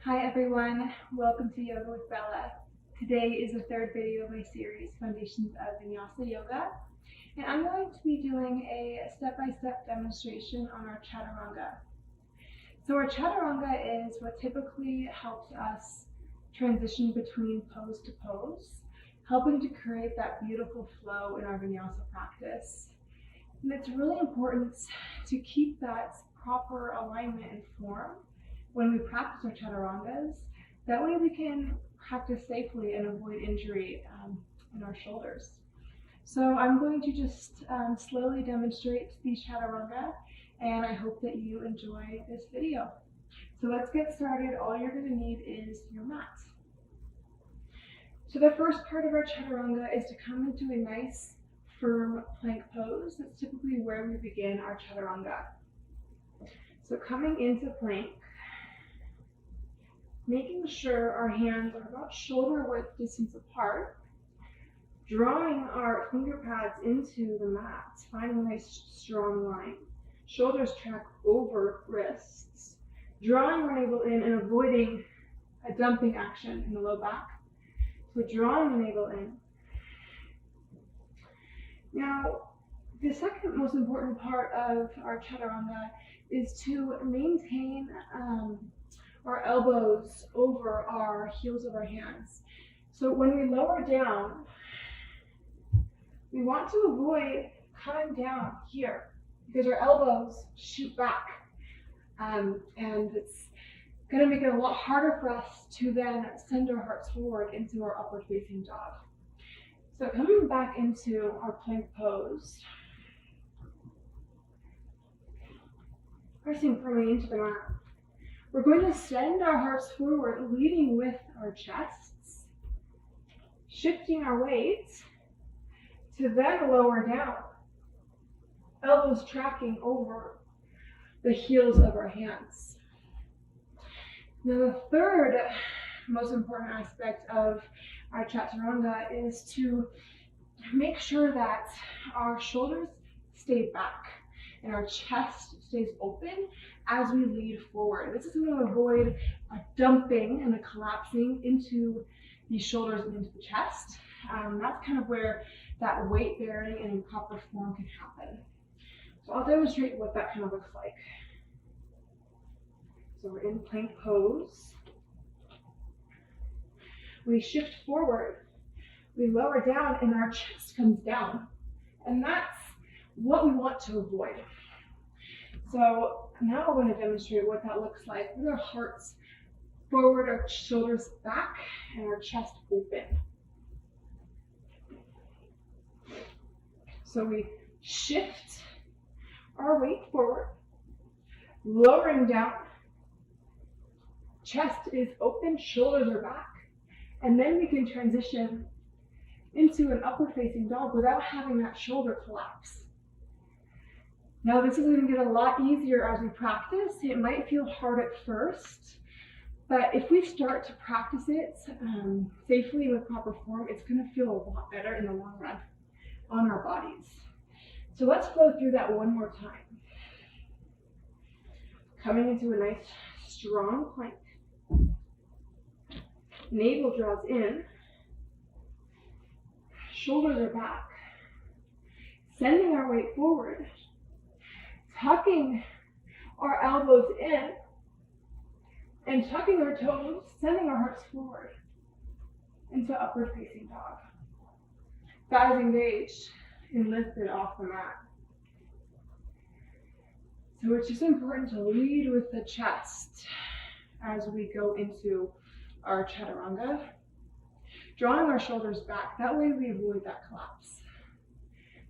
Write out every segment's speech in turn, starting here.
Hi everyone, welcome to Yoga with Bella. Today is the third video of my series, Foundations of Vinyasa Yoga. And I'm going to be doing a step-by-step demonstration on our Chaturanga. So our Chaturanga is what typically helps us transition between pose to pose, helping to create that beautiful flow in our Vinyasa practice. And it's really important to keep that proper alignment and form when we practice our Chaturangas. That way we can practice safely and avoid injury in our shoulders. So I'm going to just slowly demonstrate these Chaturanga, and I hope that you enjoy this video. So let's get started. All you're going to need is your mat. So the first part of our Chaturanga is to come into a nice firm plank pose. That's typically where we begin our Chaturanga. So coming into plank, making sure our hands are about shoulder width distance apart, drawing our finger pads into the mat, finding a nice strong line. Shoulders track over wrists, drawing our navel in and avoiding a dumping action in the low back. So drawing the navel in. Now, the second most important part of our Chaturanga is to maintain our elbows over our heels of our hands. So when we lower down, we want to avoid coming down here because our elbows shoot back. And it's going to make it a lot harder for us to then send our hearts forward into our upward facing dog. So coming back into our plank pose, pressing firmly into the mat. We're going to send our hearts forward, leading with our chests, shifting our weight to then lower down, elbows tracking over the heels of our hands. Now the third most important aspect of our Chaturanga is to make sure that our shoulders stay back and our chest stays open as we lead forward. This is going to avoid a dumping and a collapsing into the shoulders and into the chest. That's kind of where that weight bearing and improper form can happen. So I'll demonstrate what that kind of looks like. So we're in plank pose. We shift forward, we lower down, and our chest comes down. And that's what we want to avoid. So now we're going to demonstrate what that looks like with our hearts forward, our shoulders back, and our chest open. So we shift our weight forward, lowering down, chest is open, shoulders are back, and then we can transition into an upward facing dog without having that shoulder collapse. Now this is going to get a lot easier as we practice. It might feel hard at first, but if we start to practice it safely with proper form, it's going to feel a lot better in the long run on our bodies. So let's go through that one more time. Coming into a nice strong plank. Navel draws in. Shoulders are back. Sending our weight forward. Tucking our elbows in and tucking our toes, sending our hearts forward into upward facing dog. Thighs engaged and lifted off the mat. So it's just important to lead with the chest as we go into our Chaturanga, drawing our shoulders back. That way we avoid that collapse.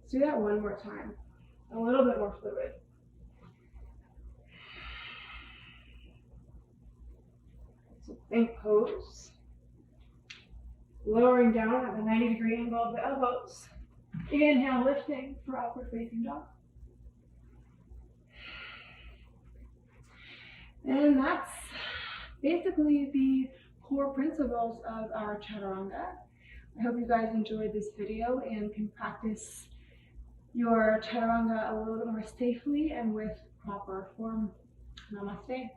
Let's do that one more time, a little bit more fluid. So plank pose, lowering down at the 90-degree angle of the elbows. Inhale, lifting for upward facing dog. And that's basically the core principles of our Chaturanga. I hope you guys enjoyed this video and can practice your Chaturanga a little bit more safely and with proper form. Namaste.